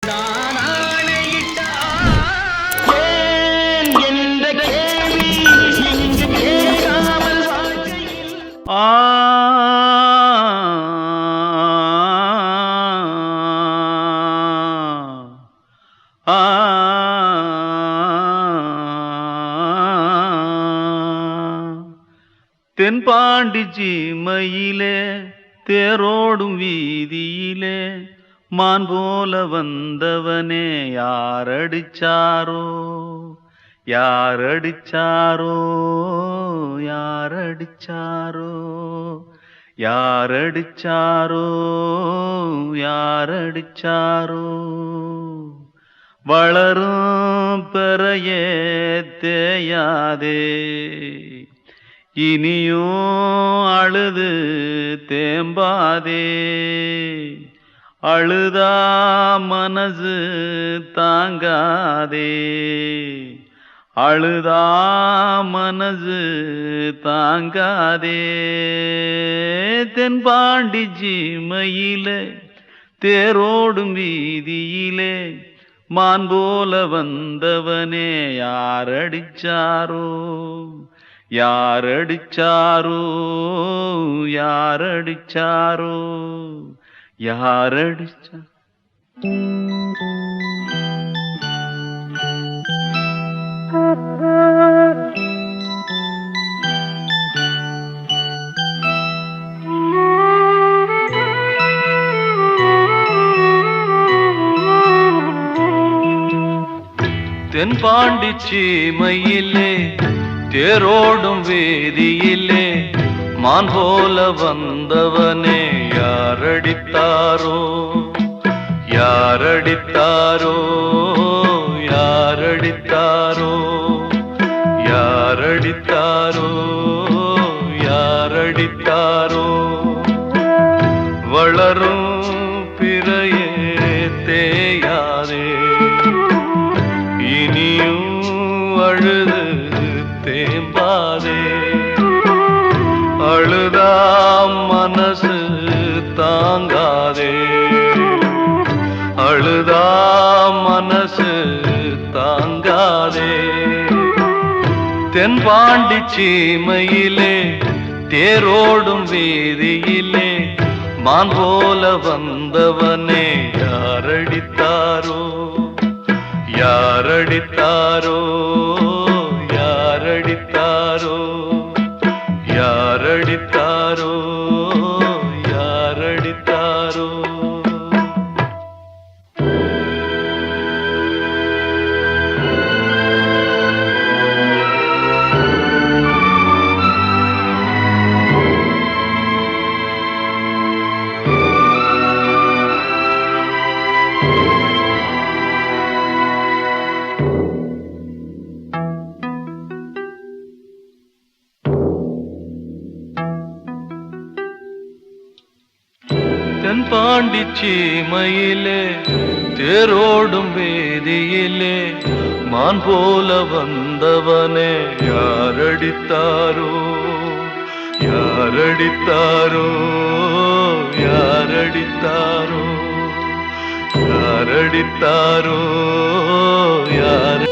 நான் ஆணையிட்டால் ஏன் என்ற கேள்வி இங்கு கேட்காமல் வாழ்க்கையில் தென்பாண்டி சீமையிலே தேரோடும் வீதியிலே மான் போல வந்தவனே யாரடிச்சாரோ யாரடிச்சாரோ யாரடிச்சாரோ யாரடிச்சாரோ யாரடிச்சாரோ வளரும் பெறையே தேயாதே இனியும் அழுது தேம்பாதே அழுதா மனசு தாங்காதே அழுதா மனசு தாங்காதே தென்பாண்டி சீமையிலே தேரோடும் வீதியிலே மான் போல வந்தவனே யாரடிச்சாரோ யாரடிச்சாரோ யாரடிச்சாரோ யாரடிச்சா தென்பாண்டி சீமையிலே தேரோடும் வேதியிலே மான் போல வந்தவனே யாரடித்தாரோ யாரடித்தாரோ யாரடித்தாரோ யாரடித்தாரோ யாரடித்தாரோ வளரும் பிறையே தேயாதே இனியும் அழுது தேம்பாதே அழுதா மனசு தாங்காதே அழுதா மனசு தாங்காதே தென்பாண்டி சீமையிலே தேரோடும் வீதியிலே மான் போல வந்தவனே யாரடித்தாரோ யாரடித்தாரோ யாரடித்தாரோ யாரடித்தாரோ யாரடித்தாரோ தென்பாண்டி சீமையிலே தேரோடும் வேதியிலே மான் போல வந்தவனே யாரடித்தாரோ யாரடித்தாரோ யாரடித்தாரோ யாரடித்தாரோ யார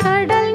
கடல்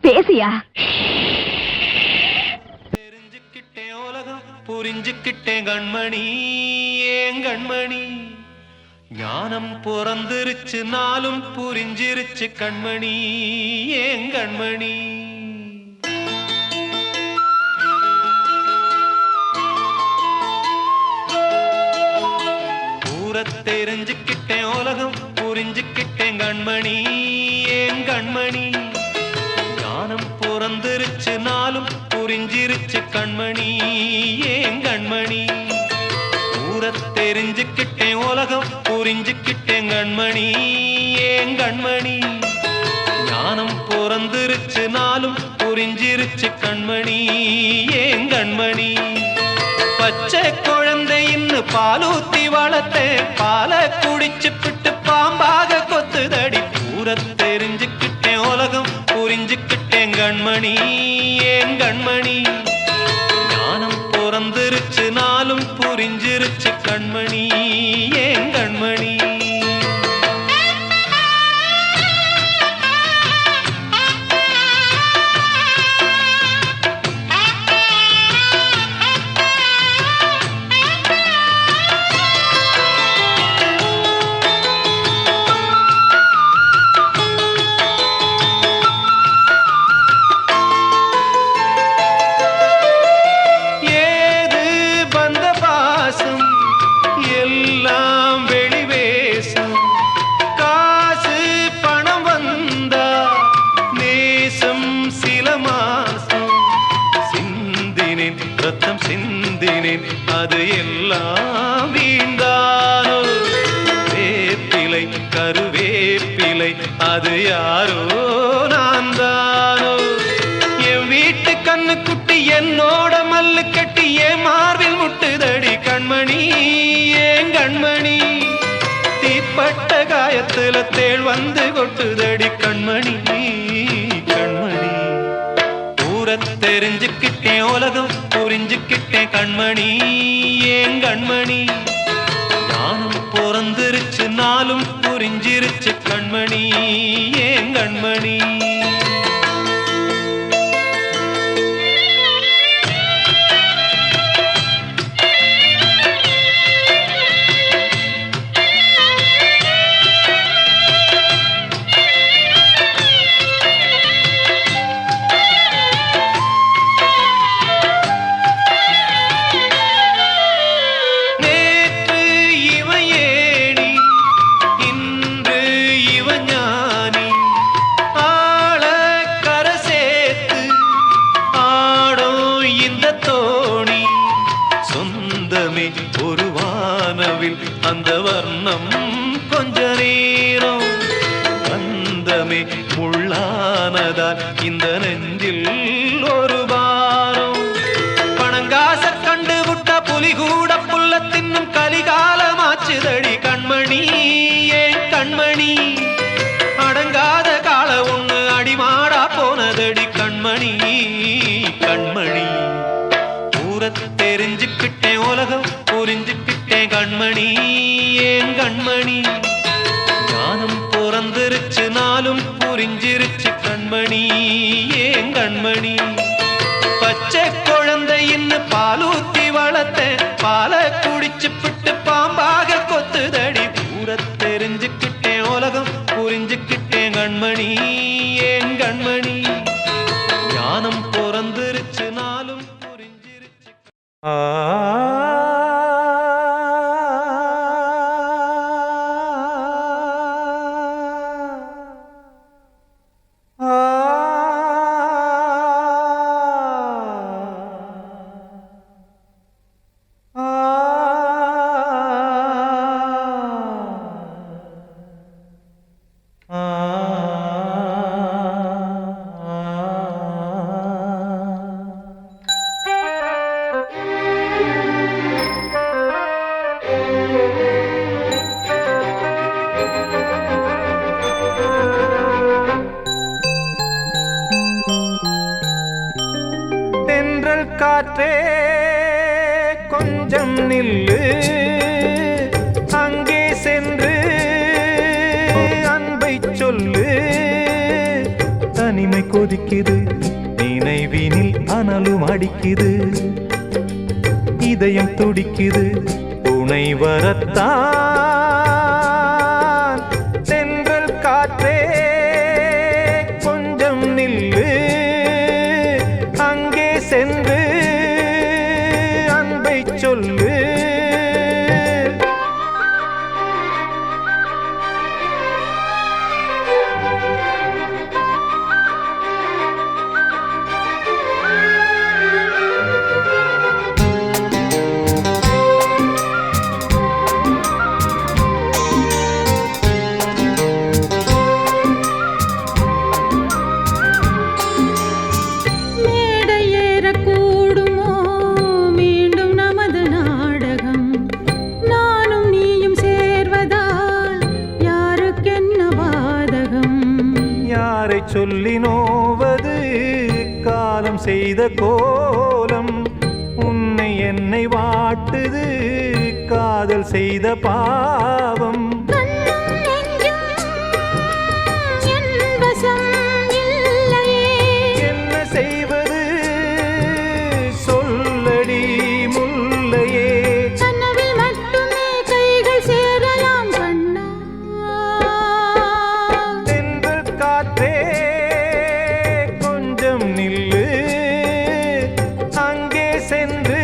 பேசியா? தெரிஞ்சுக்கிட்டேன் உலகம் புரிஞ்சுக்கிட்டேன் கண்மணி ஏன் கண்மணி ஞானம் பிறந்திருச்சு நாளும் புரிஞ்சிருச்சு கண்மணி ஏன் கண்மணி பூர தெரிஞ்சுக்கிட்டேன் உலகம் புரிஞ்சுக்கிட்டேன் கண்மணி ஏன் கண்மணி ஞானம் பிறந்திருச்சு நாளும் புரிஞ்சிருச்சு கண்மணி ஏன் கண்மணி பூர தெரிஞ்சுக்கிட்டேன் உலகம் புரிஞ்சுக்கிட்டேன் கண்மணி ஏன் கண்மணி ஞானம் பிறந்திருச்சு நாளும் புரிஞ்சிருச்சு கண்மணி ஏன் கண்மணி பச்சை குழந்தை இன்னும் பாலூத்தி வளர்த்தே பாலை குடிச்சு பிட்டு பாம்பாக கொத்துதடி பூர தெரிஞ்சுக்கிட்டேன் உலகம் புரிஞ்சுக்கிட்டேன் கண்மணி ஏன் கண்மணி ஞானம் பிறந்திருச்சு நாளும் புரிஞ்சிருச்சு கண்மணி ஏன் கண்மணி ரத்தம் சிந்தினேன் அது எல்லாம் வீண்டானோ வேப்பிலை கருவேப்பிலை அது யாரோ நான் தானோ என் வீட்டு கண்ணு குட்டி என்னோட மல்லு கட்டி என் மார்பில் முட்டுதடி கண்மணி ஏன் கண்மணி தீப்பட்ட காயத்துல தேள் வந்து கொட்டுதடி கண்மணி கண்மணி பூர தெரிஞ்சுக்கிட்டேன் உலகம் புரிஞ்சுக்கிட்டேன் கண்மணி ஏன் கண்மணி ஞானம் பிறந்திருச்சு நாளும் புரிஞ்சிருச்சு கண்மணி ஏன் கண்மணி கண்மணி. ஒரு வானவில் அந்த வர்ணம் கொஞ்ச நேரம் வந்தமே முள்ளானதால் இந்த நெஞ்சில் ஒரு பாரம். பணங்காச கண்டு விட்ட புலி கூட புல்ல தின்னும் கலிகாலமாச்சுதடி கண்மணி. ஏன் கண்மணி அடங்காத கால ஒண்ணு அடிமாடா போனதடி கண்மணி. கண்மணி தெரிஞ்சுக்கிட்டேன் உலகம் புரிஞ்சுக்கிட்டேன் கண்மணி. ஏன் கண்மணி ஞானம் பிறந்திருச்சு நாளும் புரிஞ்சிருச்சு கண்மணி. ஏன் கண்மணி பச்சை குழந்தை இன்னும் பாலூத்தி வளர்த்த பாலை குடிச்சு பிட்டு பாம்பாக கொத்துதடி. பூர தெரிஞ்சுக்கிட்டேன் உலகம் புரிஞ்சுக்கிட்டேன் கண்மணி. ஏன் கண்மணி ஞானம் பிறந்திருச்சு நாளும் ஆ காற்றே கொஞ்சம் நில்லு, அங்கே சென்று அன்பை சொல்லு. தனிமை கொதிக்குது நினைவினில் அனலும் அடிக்குது, இதயம் துடிக்குது துணை வரத்தான். தென்றல் காற்றே கொஞ்சம் நில்லு, அங்கே சென்று அன்பை சொல்லு. சொல்லி நோவது காலம் செய்த கோலம், உன்னை என்னை வாட்டுது காதல் செய்த பாவம். என்ன செய்வது சொல்லடி முல்லையே, கனவில் மட்டுமே கைகள் சேரலாம் கண்ணா. தென்றல் காற்றே நில்லு, அங்கே சென்று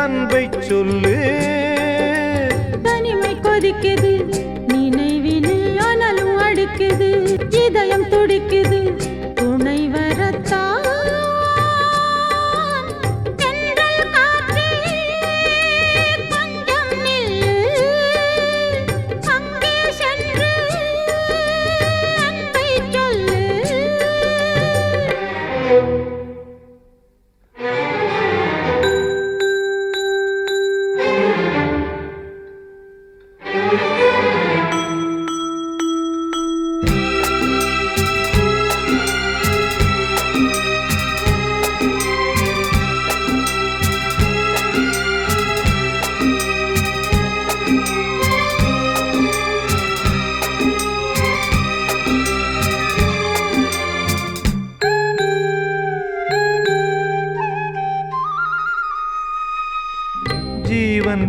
அன்பை சொல்லு. தனிமை கொதிக்குது நினைவினில் அனலும் அடிக்குது, இதயம் துடிக்குது துணை வரத்தான். தென்றல் காற்றே கொஞ்சம் நில்லு, அங்கே சென்று அன்பை சொல்லு. Thank you.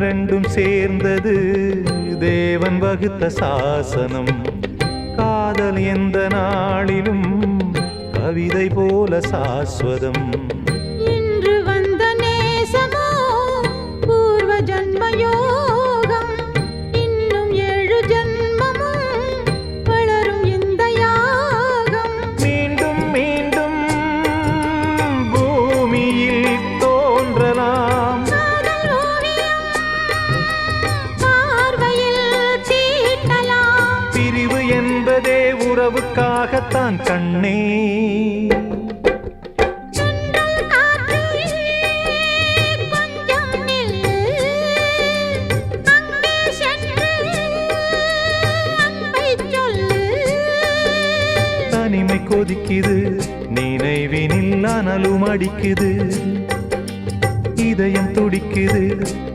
ரெண்டும் சேர்ந்தது தேவன் வகுத்த சாசனம். காதல் எந்த நாளிலும் கவிதை போல சாஸ்வதம். இன்று வந்த நேசமோ பூர்வ ஜன்ம யோகம். இன்னும் 7 ஜன்மமும் வளரும் இந்த யாகம். மீண்டும் மீண்டும் பூமியில் தோன்றலாம். காதல் ஓவியம் பார்வையில் தீட்டலாம். பிரிவு என்பதே உறவுக்காகத்தான் கண்ணே. தென்றல் காற்றே கொஞ்சம் நில்லு. அங்கே சென்று அன்பைச் சொல்லு. தனிமை கொதிக்குது, நினைவினில் அனலும் அடிக்குது. இதயம் துடிக்குது,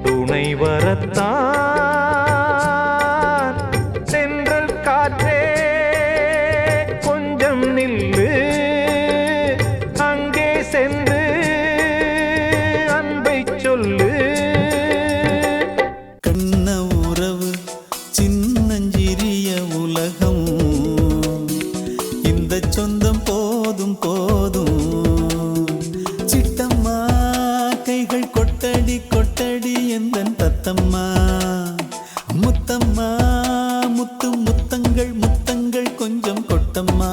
துணை வரத்தான். தென்றல் காற்றே கொஞ்சம் நில்லு. அங்கே சென்று அன்பை சொல்லு. கண்ண உறவு சின்னஞ்சிறிய உலகம். இந்த சொந்தம் போதும் போதும். சிட்டம்மா கைகள் கொட்டடி கொட்டடி எந்தன் தத்தம்மா. முத்தம்மா முத்து முத்தங்கள் முத்தங்கள் கொஞ்சம் கொட்டம்மா.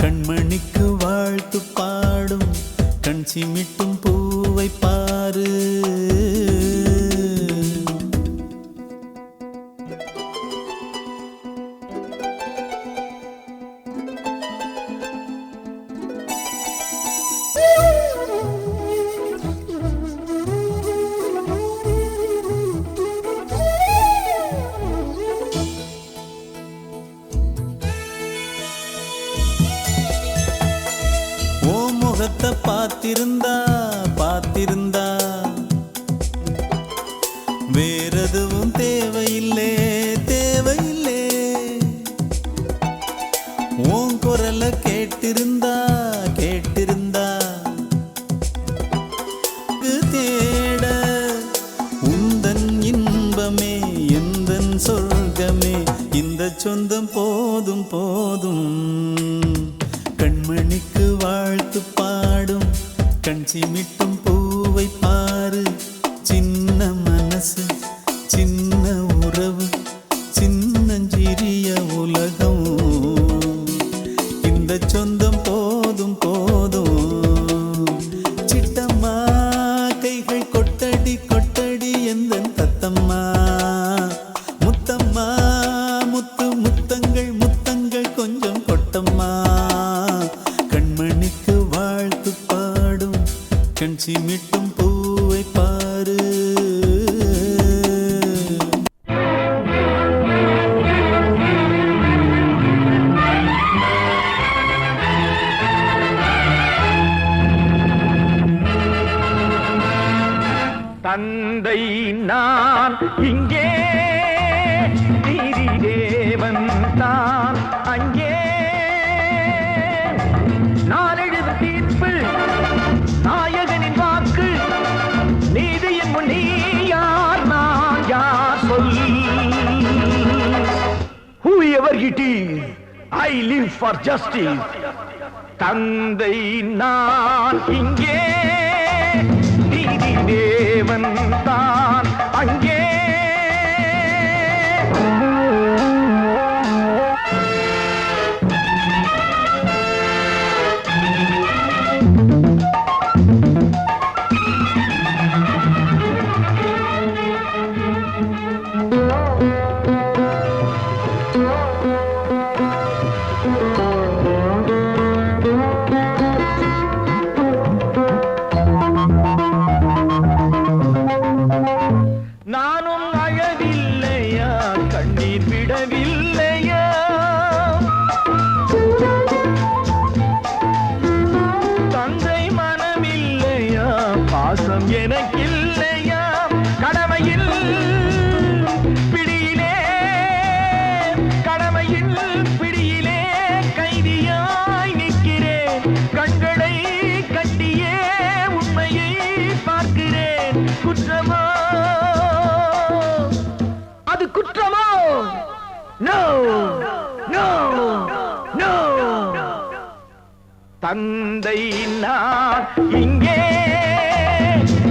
கண்மணிக்கு வாழ்த்து பாடும் கண் சிமிட்டும் பூவை பாரு. ஓ முகத்தை பார்த்திருந்தா பார்த்திருந்தா வேறெதுவும் தேவையில்லே தேவையில்லே. உன் குரலை கேட்டிருந்தா கேட்டிருந்தா தேட உந்தன் இன்பமே எந்தன் சொர்க்கமே. இந்த சொந்தம் போதும் போதும். கண்மணிக்கு வாழ்த்து பாடும் கண் சிமிட்டும் பூவை பாரு. சின்ன மனசு சின்ன உறவு சின்னஞ்சிறிய உலகம். இந்த சொந்தம் போதும் போதும். சிட்டம்மா கைகள் கொட்டடி கொட்டடி எந்தன் தத்தம்மா. முத்தம்மா முத்து முத்தங்கள் முத்தங்கள் கொஞ்சம் கொட்டம்மா. கண்மணிக்கு வாழ்த்து பாடும் கண் சிமிட்டும் பூவை பாரு. தந்தை நான் இங்கே, நீதி தேவன் தான் அங்கே. நான் எழுதும் தீர்ப்பு நாயகனின் வாக்கு. நீதியின் முன் நீ யார் நான் யார் சொல். Whoever it is, I live for justice. தந்தை நான் இங்கே, நீதி தேவன் தான் அங்கே. நோ நோ தந்தை நான் இங்கே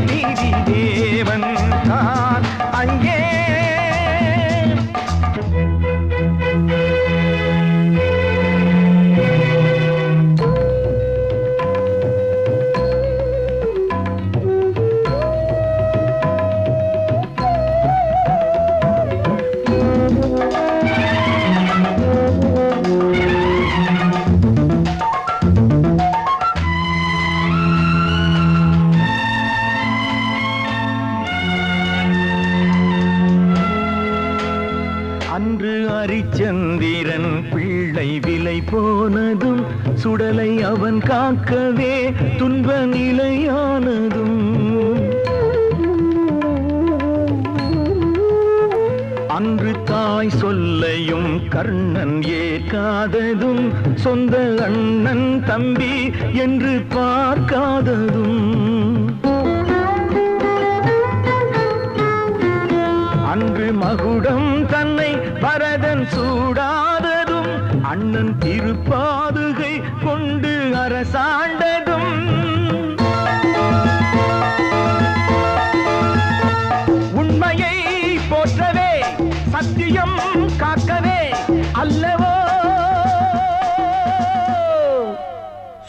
நீதி தேவன் தான் அங்கே அன்று அரிச்சந்திரன் பிள்ளை விலை போனதும் சுடலை அவன் காக்கவே துன்ப நிலையானதும் அன்று தாய் சொல்லையும் கர்ணன் ஏற்காததும் சொந்த அண்ணன் தம்பி என்று பார்க்காததும் அன்று மகுடம் தன்னை பரதன் சூடாததும் அண்ணன் திருப்பாதுகை கொண்டு அரசாண்டதும் உண்மையை போற்றவே சத்தியம் காக்கவே அல்லவோ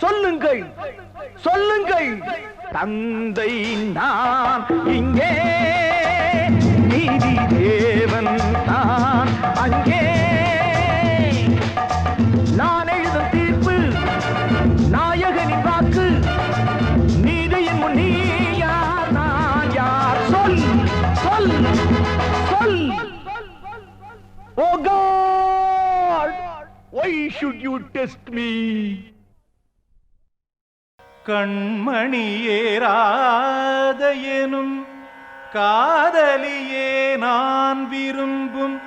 சொல்லுங்கள் சொல்லுங்கள் தந்தை நான் இங்கே நீதி தேவன் தான் அங்கே நான் எழுதும் தீர்ப்பு நாயகனின் வாக்கு நீதியின் முன் நீ யார் நான் யார் சொல் சொல் சொல் ஓ God why should you test me கண்மணியேராத எனும் காதலியே நான் விரும்பும்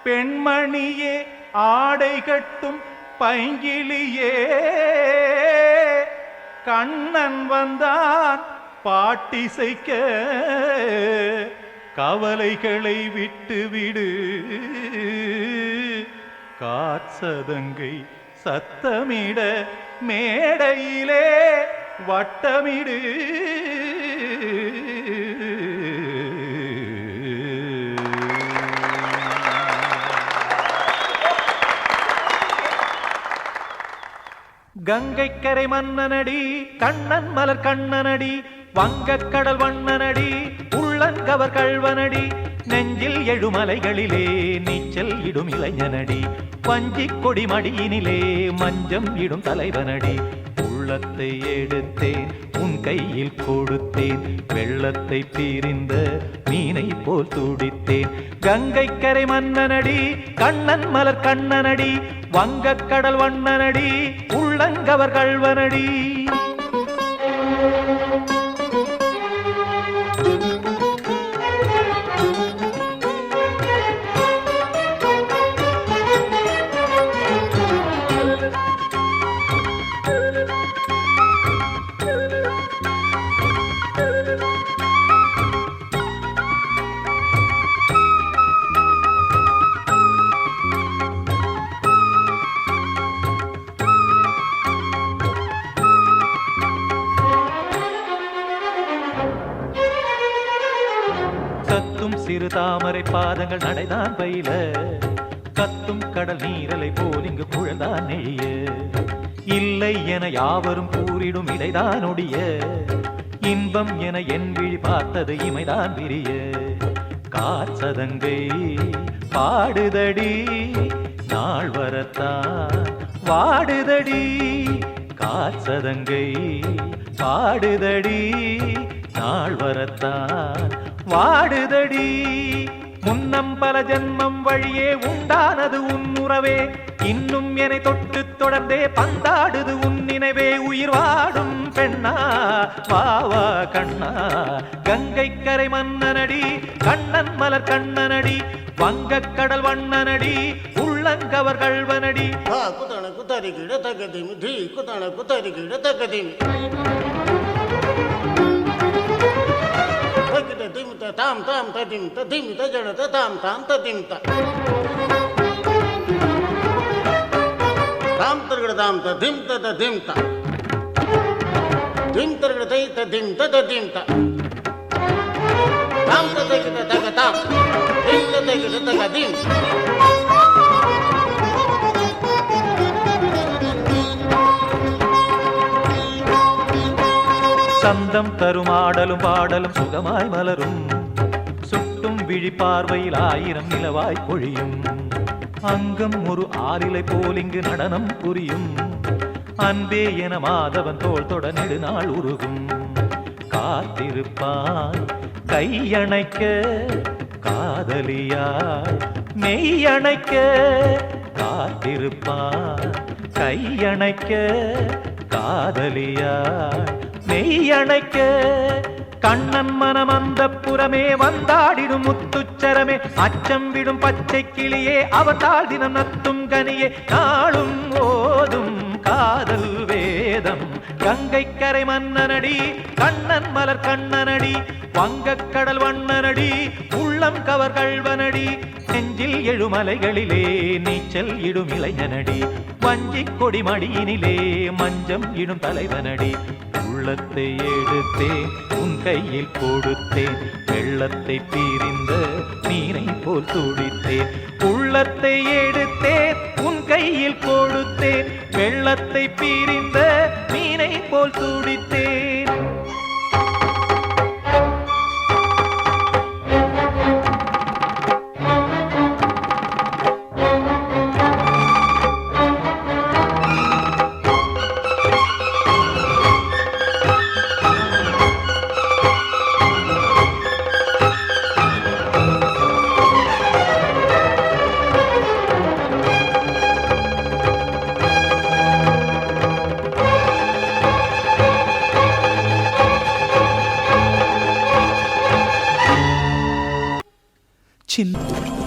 பெண்மணியே ஆடை கட்டும் பைங்கிளியே கண்ணன் வந்தான் பாட்டிசைக்க கவலைகளை விட்டுவிடு காற்சதங்கை சத்தமிட மேடையிலே வட்டமிடு கங்கைக்கரை மன்னனடி கண்ணன் மலர் கண்ணனடி வங்கக்கடல் வண்ணனடி உள்ளங்கவர் கள்வனடி நெஞ்சில் எழுமலைகளிலே நீச்சல் இடும் இளைஞனடி பஞ்சிக் கொடி மடியினிலே மஞ்சம் இடும் தலைவனடி உள்ளத்தை எடுத்தேன் உன் கையில் கொடுத்தேன் வெள்ளத்தை பிரிந்த மீனை போல் துடித்தேன் கங்கைக்கரை மன்னனடி கண்ணன் மலர் கண்ணனடி வங்கக்கடல் வண்ணனடி உள்ளங்கவர் கள்வனடி சிறு தாமரை பாதங்கள் நடைதான் பயில கத்தும் கடல் நீரலை போல் இங்கு குழல்தான் நெய்ய இல்லை என யாவரும் கூறிடும் இடைதான் ஒடிய இன்பம் என என் விழி பார்த்தது இமைதான் விரிய காற்சதங்கை பாடுதடி நாள் வரத்தான் வாடுதடி காற்சதங்கை பாடுதடி நாள் வரத்தான் வாடுதடி முன்னம் பல ஜன்மம் வழியே உண்டானது உன் உறவே இன்னும் என்னை தொட்டு தொடர்ந்தே பந்தாடுது உன் நினைவே உயிர் வாடும் பெண்ணா வாவா கண்ணா கங்கைக்கரை மன்னனடி கண்ணன் மலர் கண்ணனடி வங்கக்கடல் வண்ணனடி உள்ளங்கவர் கள்வனடி குத்தன குத்தரி கிட தகதிமி தி குத்தன குத்தரி கிட தகதிமி தாம் தாம் ததிம் ததிம் தஜட தாம் தாம் ததிம் த தாம் ததிம் ததிம் த திம் தர்க தை ததிம் ததிம் த தாம் ததக தக தாம் திம் ததக தக திம் சந்தம் தரும் ஆடலும் பாடலும் சுகமாய் மலரும் சுட்டும் விழி பார்வையில் 1000 நிலவாய் பொழியும் அங்கம் ஒரு ஆலிலை போல் இங்கு நடனம் புரியும் அன்பே என மாதவன் தோள் தொட நெடுநாள் உருகும் காத்திருப்பான் கையணைக்க காதலியாய் மெய்யணைக்க காத்திருப்பான் கையணைக்க காதலியாய் மெய்யணைக்க கண்ணன் மனம் அந்த புறமே வந்தாடிடும் முத்துச்சரமே அச்சம் விடும் பச்சை கிளியே அவதால் தினம் நத்தும் கனியே நாளும் ஓதும் காதல் வேதம் கங்கை கரை மன்னனடி கண்ணன் மலர் கண்ணனடி வங்கக் கடல் வண்ணனடி உள்ளம் கவர் கள்வனடி நெஞ்சில் எழுமலைகளிலே நீச்சல் இடும் இளைஞனடி வஞ்சிக் கொடி மடியினிலே மஞ்சம் இடும் தலைவனடி உள்ளத்தை எடுத்தேன் உன் கையில் கொடுத்தேன் வெள்ளத்தை பிரிந்த மீனை போல் துடித்தேன் உள்ளத்தை எடுத்தேன் உன் கையில் கொடுத்தேன் வெள்ளத்தை பிரிந்த மீனை போல் துடித்தேன் चिंतु